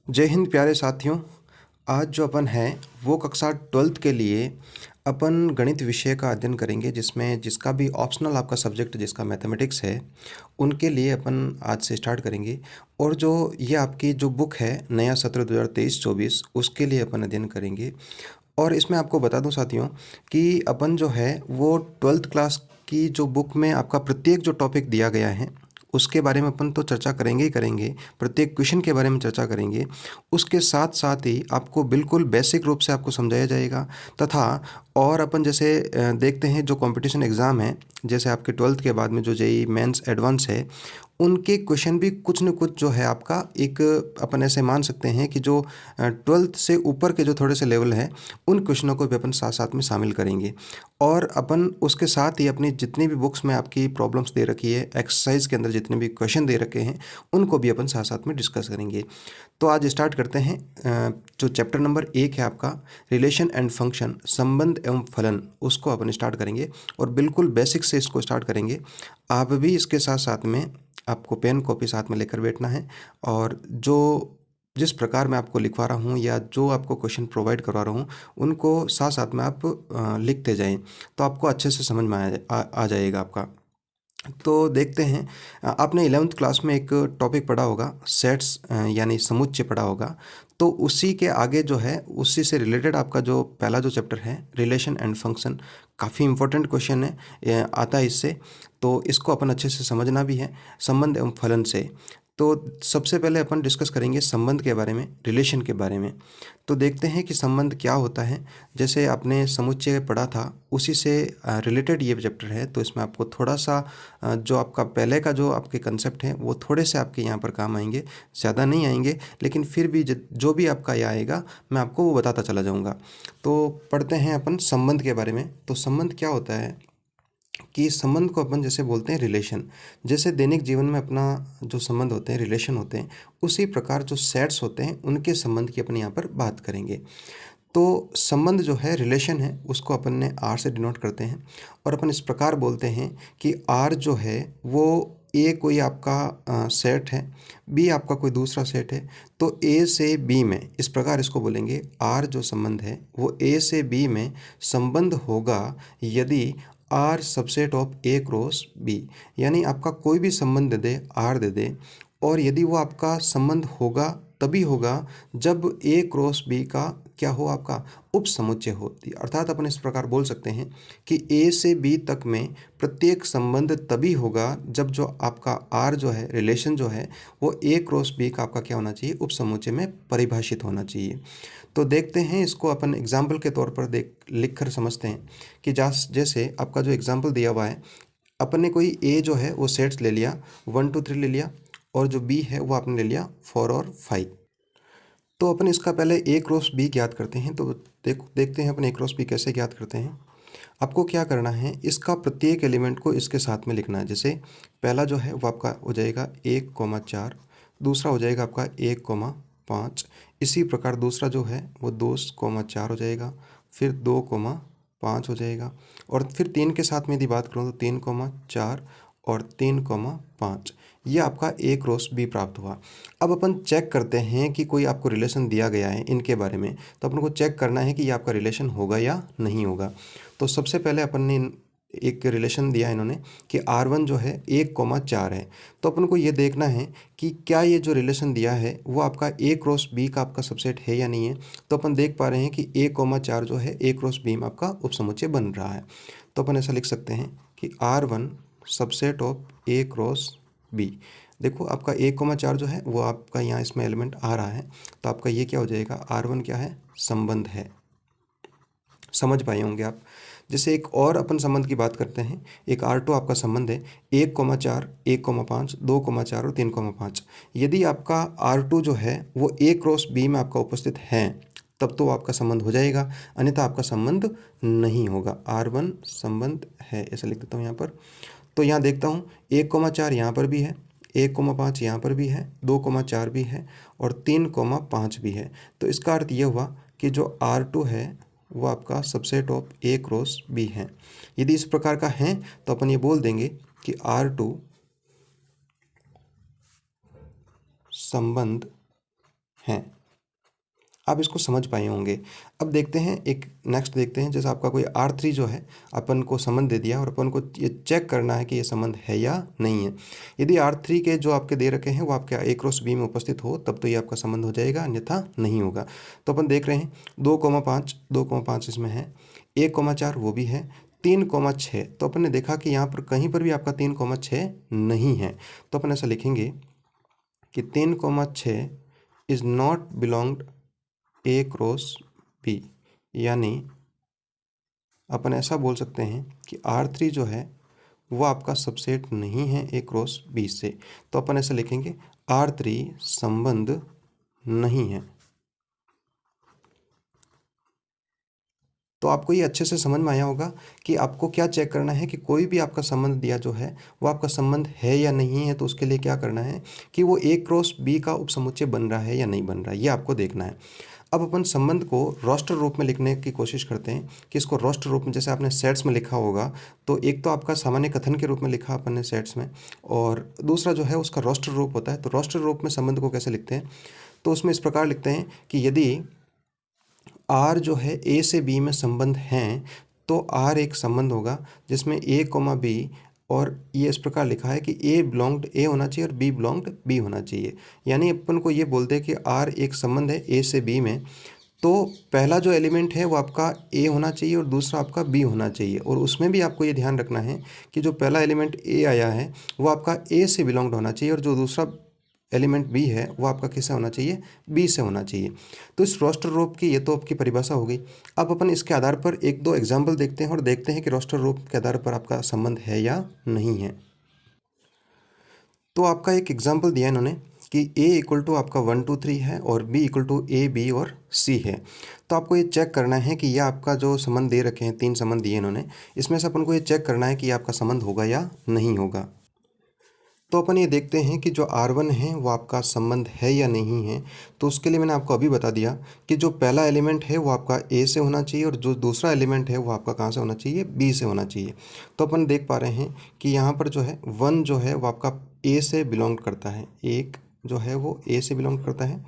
जय हिंद प्यारे साथियों। आज जो अपन है वो कक्षा 12th के लिए अपन गणित विषय का अध्ययन करेंगे, जिसमें जिसका भी ऑप्शनल आपका सब्जेक्ट जिसका मैथमेटिक्स है उनके लिए अपन आज से स्टार्ट करेंगे। और जो ये आपकी जो बुक है नया सत्र 2023-24 उसके लिए अपन अध्ययन करेंगे। और इसमें आपको बता दूं साथियों कि अपन जो है वो 12th क्लास की जो बुक में आपका प्रत्येक जो टॉपिक दिया गया है उसके बारे में अपन तो चर्चा करेंगे ही करेंगे, प्रत्येक क्वेश्चन के बारे में चर्चा करेंगे। उसके साथ साथ ही आपको बिल्कुल बेसिक रूप से आपको समझाया जाएगा। तथा और अपन जैसे देखते हैं जो कंपटीशन एग्ज़ाम है, जैसे आपके 12th के बाद में जो जेईई मेंस एडवांस है, उनके क्वेश्चन भी कुछ न कुछ जो है आपका एक अपन ऐसे मान सकते हैं कि जो 12th से ऊपर के जो थोड़े से लेवल है उन क्वेश्चनों को भी अपन साथ साथ में शामिल करेंगे। और अपन उसके साथ ही अपनी जितनी भी बुक्स में आपकी प्रॉब्लम्स दे रखी है, एक्सरसाइज के अंदर जितने भी क्वेश्चन दे रखे हैं उनको भी अपन साथ साथ में डिस्कस करेंगे। तो आज स्टार्ट करते हैं। जो चैप्टर नंबर 1 है आपका रिलेशन एंड फंक्शन, संबंध एवं फलन, उसको अपन स्टार्ट करेंगे और बिल्कुल बेसिक से इसको स्टार्ट करेंगे। आप भी इसके साथ साथ में आपको पेन कॉपी साथ में लेकर बैठना है और जो जिस प्रकार मैं आपको लिखवा रहा हूँ या जो आपको क्वेश्चन प्रोवाइड करवा रहा हूँ उनको साथ साथ में आप लिखते जाएं, तो आपको अच्छे से समझ में आ जाएगा आपका। तो देखते हैं, आपने 11th क्लास में एक टॉपिक पढ़ा होगा सेट्स, यानी समुच्चय पढ़ा होगा। तो उसी के आगे जो है उसी से रिलेटेड आपका जो पहला जो चैप्टर है रिलेशन एंड फंक्शन, काफ़ी इंपॉर्टेंट क्वेश्चन है, आता है इससे। तो इसको अपन अच्छे से समझना भी है संबंध एवं फलन से। तो सबसे पहले अपन डिस्कस करेंगे संबंध के बारे में, रिलेशन के बारे में। तो देखते हैं कि संबंध क्या होता है। जैसे आपने समुच्चय पढ़ा था उसी से रिलेटेड ये चैप्टर है, तो इसमें आपको थोड़ा सा जो आपका पहले का जो आपके कंसेप्ट हैं वो थोड़े से आपके यहाँ पर काम आएंगे, ज़्यादा नहीं आएंगे, लेकिन फिर भी जो भी आपका ये आएगा मैं आपको वो बताता चला जाऊँगा। तो पढ़ते हैं अपन संबंध के बारे में। तो संबंध क्या होता है कि संबंध को अपन जैसे बोलते हैं रिलेशन, जैसे दैनिक जीवन में अपना जो संबंध होते हैं रिलेशन होते हैं, उसी प्रकार जो सेट्स होते हैं उनके संबंध की अपन यहाँ पर बात करेंगे। तो संबंध जो है रिलेशन है उसको अपन ने आर से डिनोट करते हैं और अपन इस प्रकार बोलते हैं कि आर जो है वो ए कोई आपका सेट है, बी आपका कोई दूसरा सेट है। तो ए से बी में इस प्रकार इसको बोलेंगे, आर जो संबंध है वो ए से बी में संबंध होगा यदि R subset of A cross B. यानी आपका कोई भी संबंध दे दे, आर दे दे, और यदि वो आपका संबंध होगा तभी होगा जब ए क्रॉस बी का क्या हो, आपका उपसमुच्चय हो। अर्थात अपन इस प्रकार बोल सकते हैं कि ए से बी तक में प्रत्येक संबंध तभी होगा जब जो आपका आर जो है रिलेशन जो है वो ए क्रॉस बी का आपका क्या होना चाहिए, उपसमुच्चय में परिभाषित होना चाहिए। तो देखते हैं इसको अपन एग्जाम्पल के तौर पर देख लिख कर समझते हैं कि जैसे आपका जो एग्जाम्पल दिया हुआ है, अपन ने कोई ए जो है वो सेट्स ले लिया, 1 2 3 ले लिया, और जो बी है वो आपने ले लिया 4 और 5। तो अपन इसका पहले ए क्रॉस बी ज्ञात करते हैं। तो देखते हैं अपन ए क्रॉस बी कैसे ज्ञात करते हैं। आपको क्या करना है, इसका प्रत्येक एलिमेंट को इसके साथ में लिखना है। जैसे पहला जो है वो आपका हो जाएगा 1,4, दूसरा हो जाएगा आपका 1,5, इसी प्रकार दूसरा जो है वो 2,4 हो जाएगा, फिर 2,5 हो जाएगा, और फिर 3 के साथ में यदि बात करूँ तो 3,4 और 3,5, ये आपका ए क्रॉस बी प्राप्त हुआ। अब अपन चेक करते हैं कि कोई आपको रिलेशन दिया गया है इनके बारे में, तो अपन को चेक करना है कि ये आपका रिलेशन होगा या नहीं होगा। तो सबसे पहले अपन ने एक रिलेशन दिया है इन्होंने कि R1 जो है 1,4 है। तो अपन को ये देखना है कि क्या ये जो रिलेशन दिया है वो आपका ए क्रॉस बी का आपका सबसेट है या नहीं है। तो अपन देख पा रहे हैं कि 1,4 जो है ए क्रॉस बी में आपका उपसमुच्चय बन रहा है। तो अपन ऐसा लिख सकते हैं कि R1 subset of A cross B. देखो आपका 1,4 जो है वो आपका यहाँ इसमें एलिमेंट आ रहा है, तो आपका ये क्या हो जाएगा, R1 क्या है, संबंध है। समझ पाए होंगे आप। जैसे एक और अपन संबंध की बात करते हैं, एक R2 आपका संबंध है 1,4, 1,5, 2,4 और 3,5। यदि आपका R2 जो है वो ए क्रॉस बी में आपका उपस्थित है तब तो आपका संबंध हो जाएगा, अन्यथा आपका संबंध नहीं होगा। R1 संबंध है, ऐसा लिख देता हूँ यहाँ पर। तो यहाँ देखता हूँ 1,4 यहाँ पर भी है, 1,5 यहाँ पर भी है, 2,4 भी है और 3,5 भी है। तो इसका अर्थ ये हुआ कि जो R2 है वो आपका subset of A cross B है। यदि इस प्रकार का है तो अपन ये बोल देंगे कि R2 संबंध हैं। आप इसको समझ पाए होंगे। अब देखते हैं एक नेक्स्ट देखते हैं, जैसे आपका कोई R3 जो है अपन को संबंध दे दिया और अपन को ये चेक करना है कि ये संबंध है या नहीं है। यदि R3 के जो आपके दे रखे हैं वो आपके A क्रॉस B में उपस्थित हो तब तो ये आपका संबंध हो जाएगा, अन्यथा नहीं होगा। तो अपन देख रहे हैं 2,5 इसमें है, 1,4 वो भी है, 3,6 तो अपन ने देखा कि यहाँ पर कहीं पर भी आपका 3,6 नहीं है। तो अपन ऐसा लिखेंगे कि 3,6 is not belonged A cross B, यानी अपन ऐसा बोल सकते हैं कि R3 जो है वो आपका सबसेट नहीं है A क्रॉस B से। तो अपन ऐसा लिखेंगे R3 संबंध नहीं है। तो आपको ये अच्छे से समझ में आया होगा कि आपको क्या चेक करना है कि कोई भी आपका संबंध दिया जो है वो आपका संबंध है या नहीं है। तो उसके लिए क्या करना है कि वो A क्रॉस B का उपसमुच्चय बन रहा है या नहीं बन रहा है, ये आपको देखना है। अब अपन संबंध को रोस्टर रूप में लिखने की कोशिश करते हैं कि इसको रोस्टर रूप में, जैसे आपने सेट्स में लिखा होगा तो एक तो आपका सामान्य कथन के रूप में लिखा अपन ने सेट्स में, और दूसरा जो है उसका रोस्टर रूप होता है। तो रोस्टर रूप में संबंध को कैसे लिखते हैं, तो उसमें इस प्रकार लिखते हैं कि यदि R जो है A से B में संबंध हैं तो R एक संबंध होगा जिसमें A, B, और ये इस प्रकार लिखा है कि A बिलोंग्ड A होना चाहिए और B बिलोंग्ड B होना चाहिए। यानी अपन को ये बोलते हैं कि R एक संबंध है A से B में, तो पहला जो एलिमेंट है वो आपका A होना चाहिए और दूसरा आपका B होना चाहिए। और उसमें भी आपको ये ध्यान रखना है कि जो पहला एलिमेंट A आया है वो आपका A से बिलोंग्ड होना चाहिए और जो दूसरा एलिमेंट B है वो आपका किससे होना चाहिए, B से होना चाहिए। तो इस रोस्टर रूप की ये तो आपकी परिभाषा हो गई। अब अपन इसके आधार पर एक दो एग्जाम्पल देखते हैं और देखते हैं कि रोस्टर रूप के आधार पर आपका संबंध है या नहीं है। तो आपका एक एग्जाम्पल दिया इन्होंने कि A इक्वल टू आपका 1 2 3 है और B equal to A B और C है। तो आपको ये चेक करना है कि यह आपका जो संबंध दे रखे हैं, 3 संबंध दिए इन्होंने, इसमें से अपन को ये चेक करना है कि ये आपका संबंध होगा या नहीं होगा। तो अपन ये देखते हैं कि जो R1 है वो आपका संबंध है या नहीं है। तो उसके लिए मैंने आपको अभी बता दिया कि जो पहला एलिमेंट है वो आपका A से होना चाहिए और जो दूसरा एलिमेंट है वो आपका कहाँ से होना चाहिए, B से होना चाहिए। तो अपन देख पा रहे हैं कि यहाँ पर जो है 1 जो है वो आपका A से बिलोंग करता है, एक जो है वो A से बिलोंग करता है,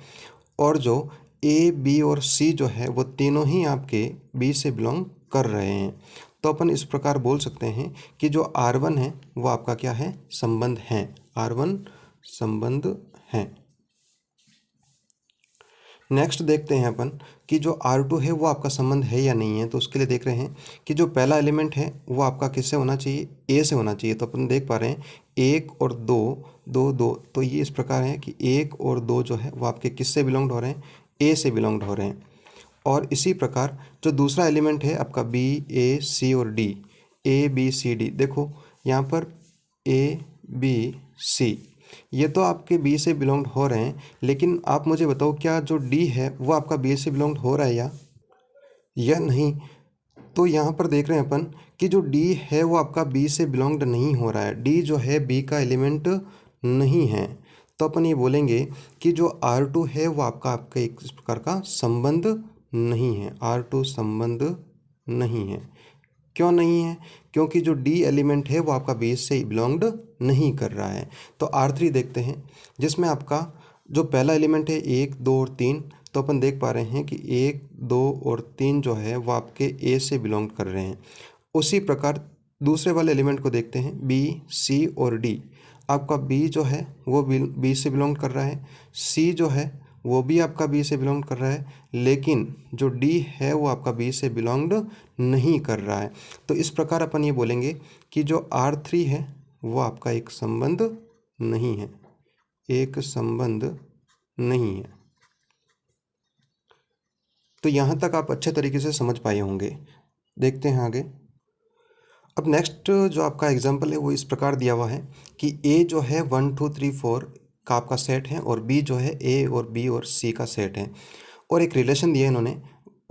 और जो A, B और C जो है वो तीनों ही आपके B से बिलोंग कर रहे हैं। तो अपन इस प्रकार बोल सकते हैं कि जो R1 है वो आपका क्या है, संबंध है, R1 संबंध है। नेक्स्ट देखते हैं अपन कि जो R2 है वो आपका संबंध है या नहीं है। तो उसके लिए देख रहे हैं कि जो पहला एलिमेंट है वो आपका किससे होना चाहिए, A से होना चाहिए। तो अपन देख पा रहे हैं 1 और 2 2 2, तो ये इस प्रकार है कि 1 और 2 जो है वो आपके किससे बिलोंग्ड हो रहे हैं, A से बिलोंग्ड हो रहे हैं। और इसी प्रकार जो दूसरा एलिमेंट है आपका B, A, C और D, A B C D, देखो यहाँ पर A B C ये तो आपके B से बिलोंग हो रहे हैं, लेकिन आप मुझे बताओ क्या जो D है वो आपका B से बिलोंग हो रहा है या नहीं। तो यहाँ पर देख रहे हैं अपन कि जो D है वो आपका B से बिलोंग्ड नहीं हो रहा है, D जो है B का एलिमेंट नहीं है। तो अपन ये बोलेंगे कि जो R2 है वो आपका एक इस प्रकार का संबंध नहीं है, R2 संबंध नहीं है। क्यों नहीं है, क्योंकि जो D एलिमेंट है वो आपका बेस से बिलोंग्ड नहीं कर रहा है। तो R3 देखते हैं जिसमें आपका जो पहला एलिमेंट है 1 2 और 3, तो अपन देख पा रहे हैं कि 1 2 और 3 जो है वो आपके A से बिलोंग कर रहे हैं। उसी प्रकार दूसरे वाले एलिमेंट को देखते हैं B C और D, आपका B जो है वो B से बिलोंग कर रहा है, C जो है वो भी आपका B से बिलोंग कर रहा है, लेकिन जो D है वो आपका B से बिलोंग्ड नहीं कर रहा है। तो इस प्रकार अपन ये बोलेंगे कि जो R3 है वो आपका एक संबंध नहीं है, एक संबंध नहीं है। तो यहाँ तक आप अच्छे तरीके से समझ पाए होंगे। देखते हैं आगे। अब नेक्स्ट जो आपका एग्जाम्पल है वो इस प्रकार दिया हुआ है कि A जो है 1 2 3 4 का आपका सेट है और B जो है A और B और C का सेट है, और एक रिलेशन दिया है इन्होंने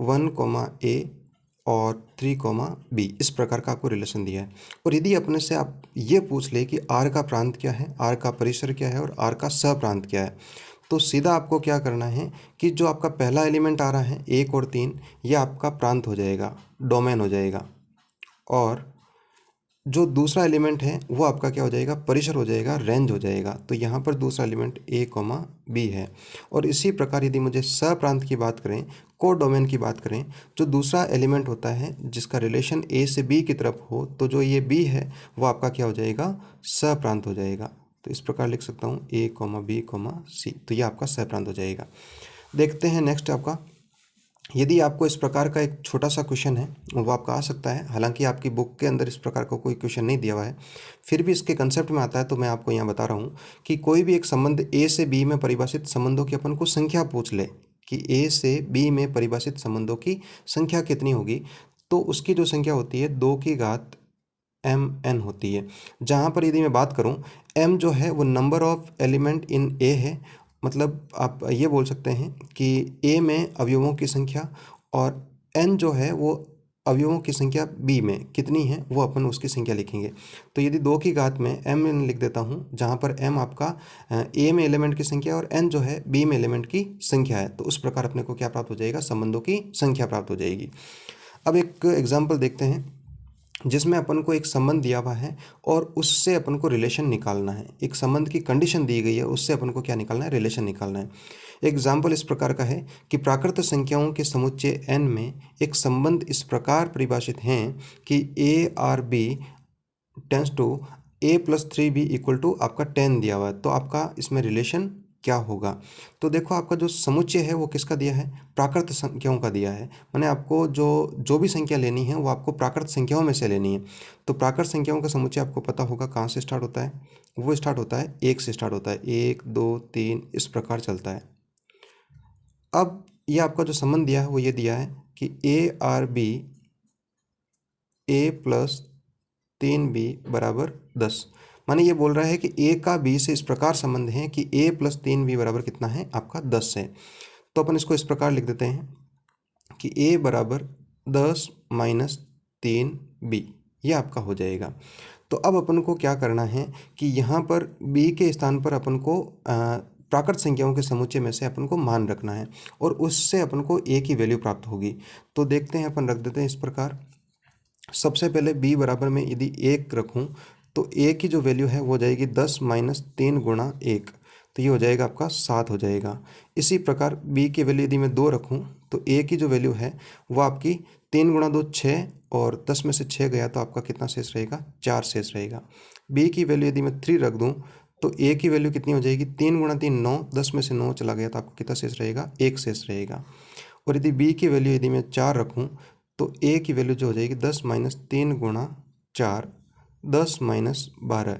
1, A और 3, B, इस प्रकार का आपको रिलेशन दिया है। और यदि अपने से आप ये पूछ ले कि R का प्रांत क्या है, R का परिसर क्या है और R का सहप्रांत क्या है, तो सीधा आपको क्या करना है कि जो आपका पहला एलिमेंट आ रहा है 1 और 3, ये आपका प्रांत हो जाएगा, डोमेन हो जाएगा, और जो दूसरा एलिमेंट है वो आपका क्या हो जाएगा, परिसर हो जाएगा, रेंज हो जाएगा। तो यहाँ पर दूसरा एलिमेंट ए कॉमा बी है। और इसी प्रकार यदि मुझे सप्रांत की बात करें, को डोमेन की बात करें, जो दूसरा एलिमेंट होता है जिसका रिलेशन ए से बी की तरफ हो, तो जो ये बी है वो आपका क्या हो जाएगा, सप्रांत हो जाएगा। तो इस प्रकार लिख सकता हूँ ए कॉमा बी कॉमा सी, तो ये आपका सप्रांत हो जाएगा। देखते हैं नेक्स्ट आपका, यदि आपको इस प्रकार का एक छोटा सा क्वेश्चन है वो आपका आ सकता है, हालांकि आपकी बुक के अंदर इस प्रकार का कोई क्वेश्चन नहीं दिया हुआ है, फिर भी इसके कंसेप्ट में आता है, तो मैं आपको यहाँ बता रहा हूँ कि कोई भी एक संबंध ए से बी में परिभाषित संबंधों की अपन को संख्या पूछ ले कि ए से बी में परिभाषित संबंधों की संख्या कितनी होगी, तो उसकी जो संख्या होती है 2 की घात mn होती है। जहाँ पर यदि मैं बात करूँ, m जो है वो नंबर ऑफ एलिमेंट इन ए है, मतलब आप ये बोल सकते हैं कि ए में अवयवों की संख्या, और n जो है वो अवयवों की संख्या बी में कितनी है वो अपन उसकी संख्या लिखेंगे। तो यदि 2 की घात में m लिख देता हूँ, जहाँ पर m आपका ए में एलिमेंट की संख्या और n जो है बी में एलिमेंट की संख्या है, तो उस प्रकार अपने को क्या प्राप्त हो जाएगा, संबंधों की संख्या प्राप्त हो जाएगी। अब एक एग्जाम्पल देखते हैं जिसमें अपन को एक संबंध दिया हुआ है और उससे अपन को रिलेशन निकालना है। एक संबंध की कंडीशन दी गई है, उससे अपन को क्या निकालना है, रिलेशन निकालना है। एग्जाम्पल इस प्रकार का है कि प्राकृत संख्याओं के समुच्चय n में एक संबंध इस प्रकार परिभाषित हैं कि a R B tends to a plus 3b equal to आपका 10 दिया हुआ है। तो आपका इसमें रिलेशन क्या होगा, तो देखो आपका जो समुच्चय है वो किसका दिया है, प्राकृत संख्याओं का दिया है। मैंने आपको जो भी संख्या लेनी है वो आपको प्राकृत संख्याओं में से लेनी है। तो प्राकृत संख्याओं का समुच्चय आपको पता होगा कहाँ से स्टार्ट होता है, वो स्टार्ट होता है 1 से स्टार्ट होता है, 1 2 3 इस प्रकार चलता है। अब ये आपका जो संबंध दिया है वो ये दिया है कि A R B A plus 3b बराबर 10, माने ये बोल रहा है कि a का b से इस प्रकार संबंध है कि a प्लस 3b बराबर कितना है, आपका 10 है। तो अपन इसको इस प्रकार लिख देते हैं कि a बराबर 10 माइनस 3b, ये आपका हो जाएगा। तो अब अपन को क्या करना है कि यहाँ पर b के स्थान पर अपन को प्राकृत संख्याओं के समुच्चय में से अपन को मान रखना है और उससे अपन को a की वैल्यू प्राप्त होगी। तो देखते हैं, अपन रख देते हैं इस प्रकार। सबसे पहले b बराबर में यदि 1 रखूं तो a की जो वैल्यू है वो हो जाएगी 10 माइनस 3 गुणा 1, तो ये हो जाएगा आपका 7 हो जाएगा। इसी प्रकार b की वैल्यू यदि मैं 2 रखूं तो a की जो वैल्यू है वो आपकी 3 गुणा 2 6, और 10 में से 6 गया तो आपका कितना शेष रहेगा, 4 शेष रहेगा। b की वैल्यू यदि मैं 3 रख दूं तो a की वैल्यू कितनी हो जाएगी, 3 गुणा 3 9, 10 में से 9 चला गया तो आपको कितना शेष रहेगा, 1 शेष रहेगा। और यदि b की वैल्यू यदि मैं 4 रखूं तो a की वैल्यू जो हो जाएगी 10 माइनस 3 गुणा 4, 10 माइनस 12,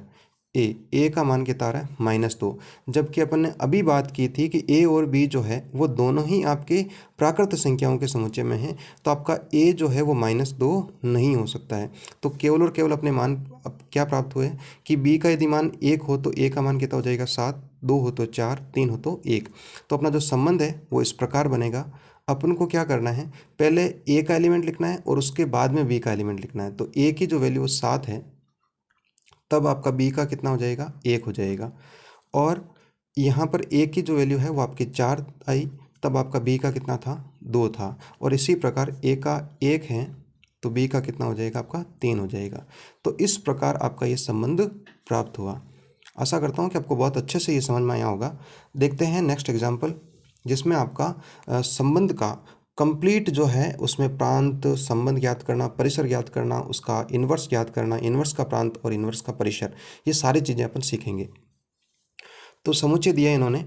a का मान कितना आ रहा है, -2। जबकि अपन ने अभी बात की थी कि a और b जो है वो दोनों ही आपके प्राकृत संख्याओं के समुच्चय में हैं, तो आपका a जो है वो -2 नहीं हो सकता है। तो केवल और केवल अपने मान अब क्या प्राप्त हुए कि b का यदि मान 1 हो तो a का मान कितना हो जाएगा 7, 2 हो तो 4, 3 हो तो 1। तो अपना जो संबंध है वो इस प्रकार बनेगा। अपन को क्या करना है, पहले a का एलिमेंट लिखना है और उसके बाद में b का एलिमेंट लिखना है। तो a की जो वैल्यू 7 है तब आपका b का कितना हो जाएगा, 1 हो जाएगा। और यहाँ पर a की जो वैल्यू है वो आपकी 4 आई, तब आपका b का कितना था, 2 था। और इसी प्रकार a का 1 है तो b का कितना हो जाएगा, आपका 3 हो जाएगा। तो इस प्रकार आपका ये संबंध प्राप्त हुआ। आशा करता हूँ कि आपको बहुत अच्छे से ये समझ में आया होगा। देखते हैं नेक्स्ट एग्जाम्पल, जिसमें आपका संबंध का कंप्लीट जो है उसमें प्रांत, संबंध ज्ञात करना, परिसर ज्ञात करना, उसका इन्वर्स ज्ञात करना, इन्वर्स का प्रांत और इन्वर्स का परिसर, ये सारी चीज़ें अपन सीखेंगे। तो समुच्चय दिया इन्होंने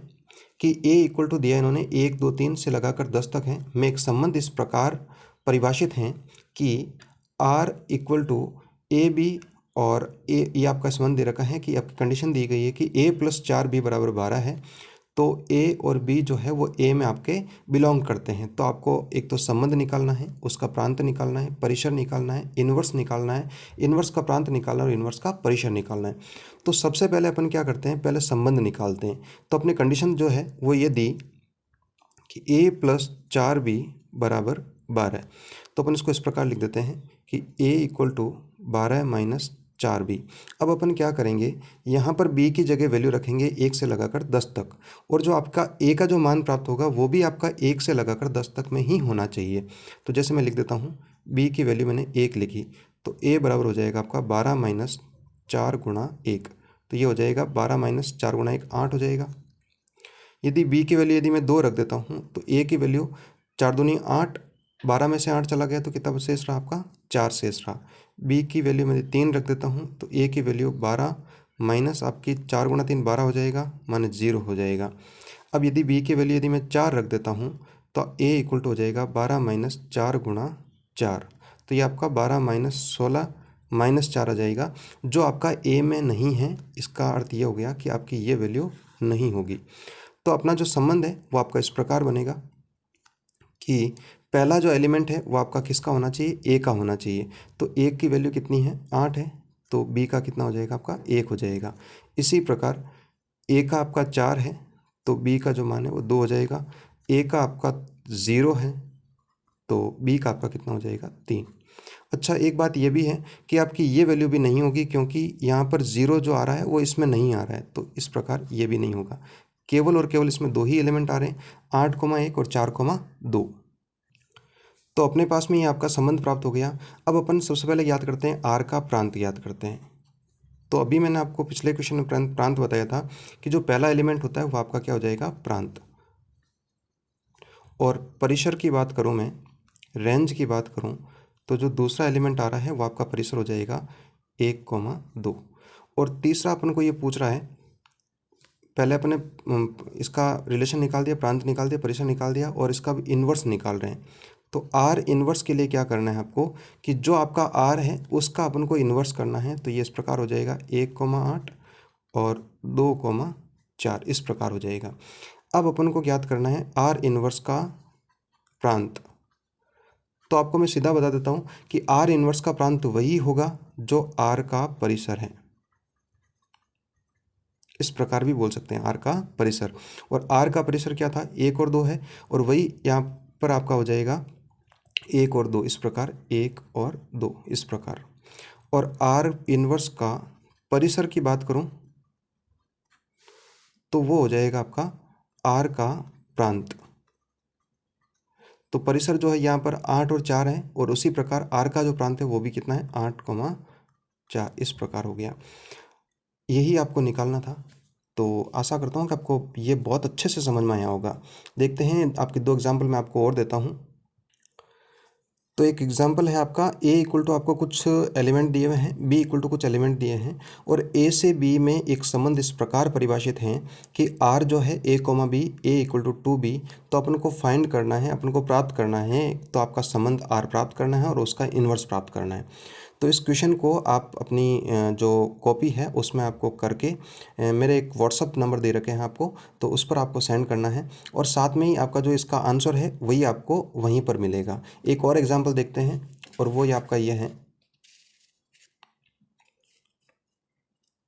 कि a इक्वल टू दिया इन्होंने 1 2 3 से लगाकर 10 तक है, में एक संबंध इस प्रकार परिभाषित हैं कि r equal to A B, और a ये आपका संबंध दे रखा है कि आपकी कंडीशन दी गई है कि a प्लस 4b बराबर 12 है। तो a और b जो है वो a में आपके बिलोंग करते हैं। तो आपको एक तो संबंध निकालना है, उसका प्रांत निकालना है, परिसर निकालना है, इन्वर्स निकालना है, इन्वर्स का प्रांत निकालना है और इन्वर्स का परिसर निकालना है। तो सबसे पहले अपन क्या करते हैं, पहले संबंध निकालते हैं। तो अपनी कंडीशन जो है वो ये दी कि a प्लस 4b बराबर 12। तो अपन इसको इस प्रकार लिख देते हैं कि a equal to 12 minus 4b। अब अपन क्या करेंगे, यहाँ पर b की जगह वैल्यू रखेंगे 1 से लगाकर 10 तक, और जो आपका a का जो मान प्राप्त होगा वो भी आपका 1 से लगाकर 10 तक में ही होना चाहिए। तो जैसे मैं लिख देता हूँ, b की वैल्यू मैंने 1 लिखी, तो ए बराबर हो जाएगा आपका 12 माइनस 4 गुणा 1, तो ये हो जाएगा 12 माइनस 4 गुणा 1 8 हो जाएगा। यदि बी की वैल्यू यदि मैं 2 रख देता हूँ तो ए की वैल्यू 4 दूनी 8, 12 में से 8 चला गया तो कितना शेष रहा आपका 4 शेष रहा। बी की वैल्यू मैं 3 रख देता हूँ तो ए की वैल्यू 12 माइनस आपकी 4 गुणा 3 12 हो जाएगा, माने 0 हो जाएगा। अब यदि बी की वैल्यू यदि मैं 4 रख देता हूँ तो ए इक्वल टू हो जाएगा 12 माइनस 4 गुणा 4, तो ये आपका 12 माइनस 16 माइनस 4 आ जाएगा, जो आपका ए में नहीं है। इसका अर्थ ये हो गया कि आपकी ये वैल्यू नहीं होगी। तो अपना जो संबंध है वो आपका इस प्रकार बनेगा कि पहला जो एलिमेंट है वो आपका किसका होना चाहिए, ए का होना चाहिए। तो ए की वैल्यू कितनी है 8 है, तो बी का कितना हो जाएगा आपका 1 हो जाएगा। इसी प्रकार ए का आपका 4 है तो बी का जो मान है वो 2 हो जाएगा। ए का आपका 0 है तो बी का आपका कितना हो जाएगा 3। अच्छा, एक बात ये भी है कि आपकी ये वैल्यू भी नहीं होगी क्योंकि यहाँ पर 0 जो आ रहा है वो इसमें नहीं आ रहा है, तो इस प्रकार ये भी नहीं होगा। केवल और केवल इसमें 2 ही एलिमेंट आ रहे हैं, 8,1 और 4,2। तो अपने पास में ये आपका संबंध प्राप्त हो गया। अब अपन सबसे पहले याद करते हैं आर का प्रांत याद करते हैं। तो अभी मैंने आपको पिछले क्वेश्चन में प्रांत बताया था कि जो पहला एलिमेंट होता है वो आपका क्या हो जाएगा, प्रांत। और परिसर की बात करूँ मैं, रेंज की बात करूँ, तो जो दूसरा एलिमेंट आ रहा है वो आपका परिसर हो जाएगा 1,2। और तीसरा अपन को ये पूछ रहा है, पहले अपने इसका रिलेशन निकाल दिया, प्रांत निकाल दिया, परिसर निकाल दिया, और इसका भी इन्वर्स निकाल रहे हैं। तो आर इन्वर्स के लिए क्या करना है आपको कि जो आपका आर है उसका अपन को इन्वर्स करना है। तो ये इस प्रकार हो जाएगा 1,8 और 2,4 इस प्रकार हो जाएगा। अब अपन को ज्ञात करना है आर इन्वर्स का प्रांत। तो आपको मैं सीधा बता देता हूँ कि आर इन्वर्स का प्रांत वही होगा जो आर का परिसर है। इस प्रकार भी बोल सकते हैं आर का परिसर। और आर का परिसर क्या था, 1 और 2 है, और वही यहाँ पर आपका हो जाएगा 1 और 2 इस प्रकार, 1 और 2 इस प्रकार। और आर इन्वर्स का परिसर की बात करूं तो वो हो जाएगा आपका आर का प्रांत। तो परिसर जो है यहाँ पर 8 और 4 है, और उसी प्रकार आर का जो प्रांत है वो भी कितना है 8,4 इस प्रकार हो गया। यही आपको निकालना था। तो आशा करता हूँ कि आपको ये बहुत अच्छे से समझ में आया होगा। देखते हैं आपके 2 एग्जाम्पल मैं आपको और देता हूँ। तो एक एग्जाम्पल है आपका a इक्वल टू आपको कुछ एलिमेंट दिए हुए हैं, b इक्वल टू कुछ एलिमेंट दिए हैं, और a से b में एक संबंध इस प्रकार परिभाषित है कि r जो है a, b, a equal to 2b। तो अपन को फाइंड करना है, अपन को प्राप्त करना है, तो आपका संबंध r प्राप्त करना है और उसका इन्वर्स प्राप्त करना है। तो इस क्वेश्चन को आप अपनी जो कॉपी है उसमें आपको करके मेरे एक व्हाट्सअप नंबर दे रखे हैं आपको, तो उस पर आपको सेंड करना है, और साथ में ही आपका जो इसका आंसर है वही आपको वहीं पर मिलेगा। एक और एग्जांपल देखते हैं, और वो ये आपका ये है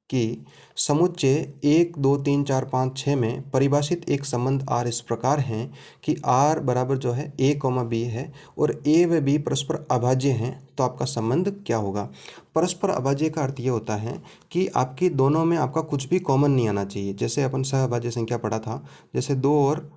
कि समुच्चय 1 2 3 4 5 6 में परिभाषित एक संबंध r इस प्रकार है कि r बराबर जो है a, b है, और a व b परस्पर अभाज्य हैं। तो आपका संबंध क्या होगा। परस्पर अभाज्य का अर्थ ये होता है कि आपकी दोनों में आपका कुछ भी कॉमन नहीं आना चाहिए। जैसे अपन सहअभाज्य संख्या पढ़ा था, जैसे 2 और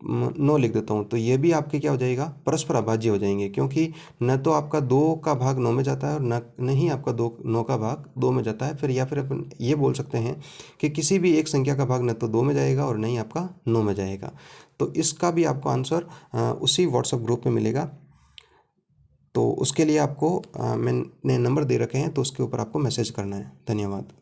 9 लिख देता हूँ, तो ये भी आपके क्या हो जाएगा, परस्पर अभाज्य हो जाएंगे, क्योंकि न तो आपका 2 का भाग 9 में जाता है और न ही आपका 9 का भाग 2 में जाता है। फिर या फिर अपन ये बोल सकते हैं कि किसी भी एक संख्या का भाग न तो 2 में जाएगा और न ही आपका 9 में जाएगा। तो इसका भी आपको आंसर उसी व्हाट्सएप ग्रुप में मिलेगा। तो उसके लिए आपको मैंने नंबर दे रखे हैं, तो उसके ऊपर आपको मैसेज करना है। धन्यवाद।